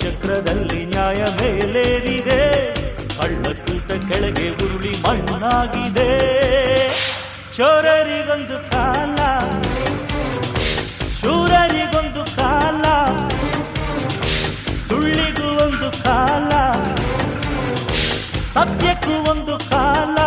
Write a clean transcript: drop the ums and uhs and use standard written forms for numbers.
ಚಕ್ರದಲ್ಲಿ ನ್ಯಾಯ ಮೇಲೇರಿದೆ, ಕಳ್ಳಕೂಟ ಕೆಳಗೆ ಉರುಳಿ ಮಣ್ಣಾಗಿದೆ. ಚೋರರಿಗೊಂದು ಕಾಲ, ಶೂರರಿಗೊಂದು ಕಾಲ, ಸುಳ್ಳಿಗೂ ಒಂದು ಕಾಲ, ಸತ್ಯಕ್ಕೂ ಒಂದು ಕಾಲ.